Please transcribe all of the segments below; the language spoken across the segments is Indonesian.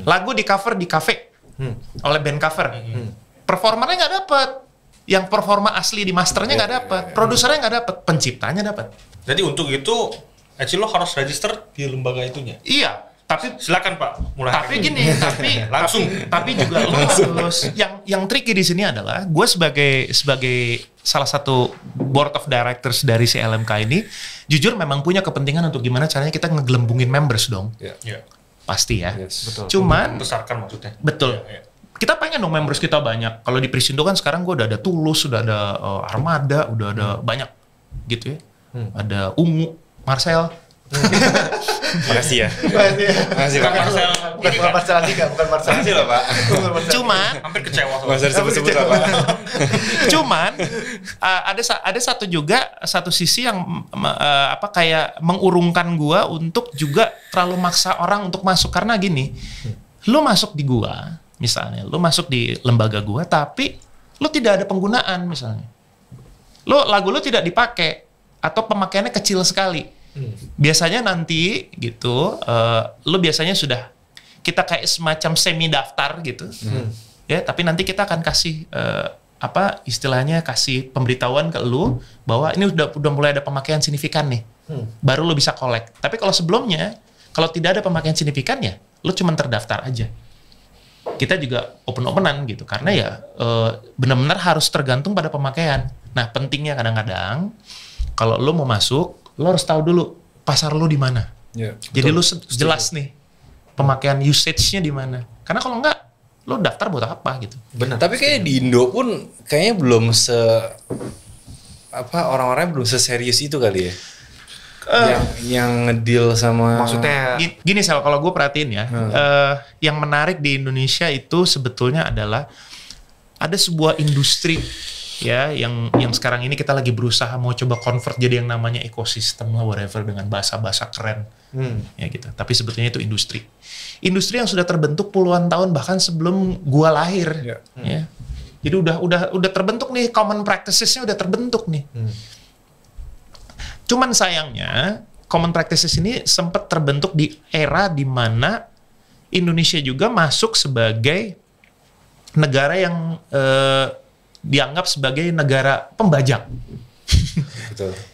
Lagu di cover di cafe oleh band cover. Performernya nggak dapet. Yang performa asli di masternya nggak dapet. Produsernya nggak dapet. Penciptanya dapet. Jadi untuk itu, actually lo harus register di lembaga itunya. Iya. Tapi silakan Pak, mulai. Tapi gini, langsung. Tapi juga lo harus. Yang tricky di sini adalah gue sebagai salah satu board of directors dari si LMK ini, jujur memang punya kepentingan untuk gimana caranya kita ngegelembungin members dong. Iya. Pasti ya. Betul. Cuman besarkan maksudnya. Betul. Ya. Kita pengen dong members kita banyak. Kalau di Prisindo kan sekarang gue udah ada Tulus, udah ada Armada, udah ada banyak gitu ya. Ada Ungu, Marcel. Makasih ya. Makasih Pak. Marcel. Bukan Marcel Andika, bukan Marcel. Makasih loh Pak. Cuman Hampir kecewa. Nggak usah disebut-sebut lah Pak. Cuman ada satu sisi yang kayak mengurungkan gua untuk juga terlalu maksa orang untuk masuk, karena gini, lu masuk di gua, misalnya lu masuk di lembaga gua tapi lu tidak ada penggunaan, misalnya lagu lu tidak dipakai atau pemakaiannya kecil sekali. Biasanya nanti gitu lu biasanya sudah kita kayak semacam semi daftar gitu. Ya, tapi nanti kita akan kasih istilahnya kasih pemberitahuan ke lu bahwa ini udah mulai ada pemakaian signifikan nih. Baru lu bisa collect. Tapi kalau sebelumnya, kalau tidak ada pemakaian signifikan ya, lu cuma terdaftar aja. Kita juga open-openan gitu, karena ya benar-benar harus tergantung pada pemakaian. Nah, pentingnya kadang-kadang kalau lu mau masuk, lu harus tahu dulu pasar lu di mana. Jadi lu jelas nih pemakaian usage-nya di mana. Karena kalau enggak, lo daftar buat apa gitu. Benar. Tapi kayak di Indo pun kayaknya belum orang-orangnya belum seserius itu kali ya. Yang ngedeal sama. Maksudnya gini Sel, kalau gue perhatiin ya, yang menarik di Indonesia itu sebetulnya adalah ada sebuah industri ya yang sekarang ini kita lagi berusaha mau coba convert jadi yang namanya ekosistem lah, whatever, dengan bahasa-bahasa keren ya gitu. Tapi sebetulnya itu industri yang sudah terbentuk puluhan tahun bahkan sebelum gua lahir ya. Jadi udah terbentuk nih, common practices-nya udah terbentuk nih. Cuman sayangnya common practices ini sempat terbentuk di era di mana Indonesia juga masuk sebagai negara yang dianggap sebagai negara pembajak.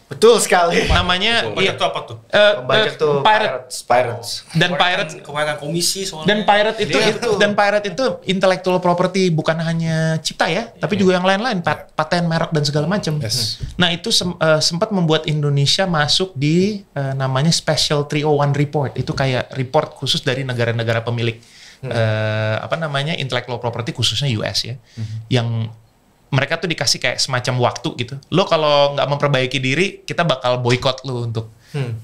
betul sekali. Namanya Pembajak itu apa tuh? Pembajak tuh pirates. Dan kebanyakan komisi soalnya. Dan pirate itu intellectual property, bukan hanya cipta ya, tapi juga yang lain-lain, paten, merek dan segala macam. Nah, itu sempat membuat Indonesia masuk di namanya Special 301 Report. Itu kayak report khusus dari negara-negara pemilik intellectual property, khususnya US ya. Yang mereka tuh dikasih kayak semacam waktu gitu. Lo kalau nggak memperbaiki diri, kita bakal boykot lo untuk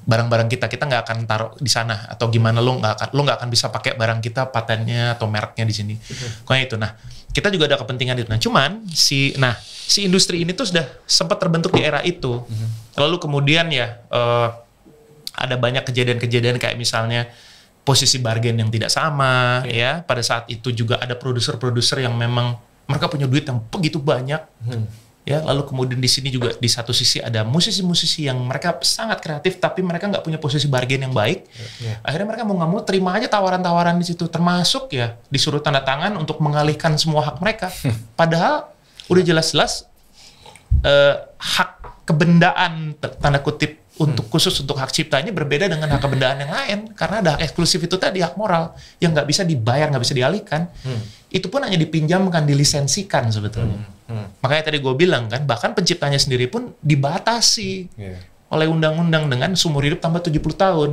barang-barang kita. Kita nggak akan taruh di sana atau gimana, lo nggak akan bisa pakai barang kita, patennya atau mereknya di sini. Pokoknya itu. Nah, kita juga ada kepentingan itu. Nah, cuman si industri ini tuh sudah sempat terbentuk di era itu. Lalu kemudian ya ada banyak kejadian-kejadian kayak misalnya posisi bargain yang tidak sama ya. Pada saat itu juga ada produser-produser yang memang mereka punya duit yang begitu banyak, ya. Lalu kemudian di sini juga di satu sisi ada musisi-musisi yang mereka sangat kreatif, tapi mereka nggak punya posisi bargain yang baik. Akhirnya mereka mau nggak mau terima aja tawaran-tawaran di situ, termasuk ya disuruh tanda tangan untuk mengalihkan semua hak mereka. Padahal udah jelas-jelas hak kebendaan tanda kutip khusus untuk hak ciptanya berbeda dengan hak kebendaan yang lain, karena ada hak eksklusif itu tadi, hak moral yang nggak bisa dibayar, nggak bisa dialihkan. Itu pun hanya dipinjamkan, dilisensikan sebetulnya. Makanya tadi gue bilang kan, bahkan penciptanya sendiri pun dibatasi oleh undang-undang dengan seumur hidup tambah 70 tahun.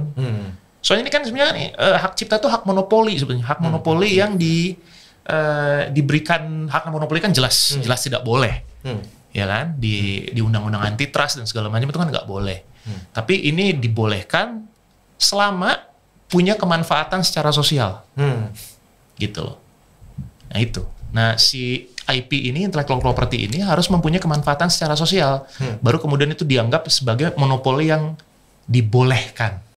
Soalnya ini kan sebenarnya hak cipta itu hak monopoli sebetulnya, hak monopoli yang diberikan. Hak monopoli kan jelas tidak boleh, ya kan, di undang-undang antitrust dan segala macam itu kan nggak boleh. Tapi ini dibolehkan selama punya kemanfaatan secara sosial, gitu loh. Nah itu. Nah si IP ini, intellectual property ini harus mempunyai kemanfaatan secara sosial, baru kemudian itu dianggap sebagai monopoli yang dibolehkan.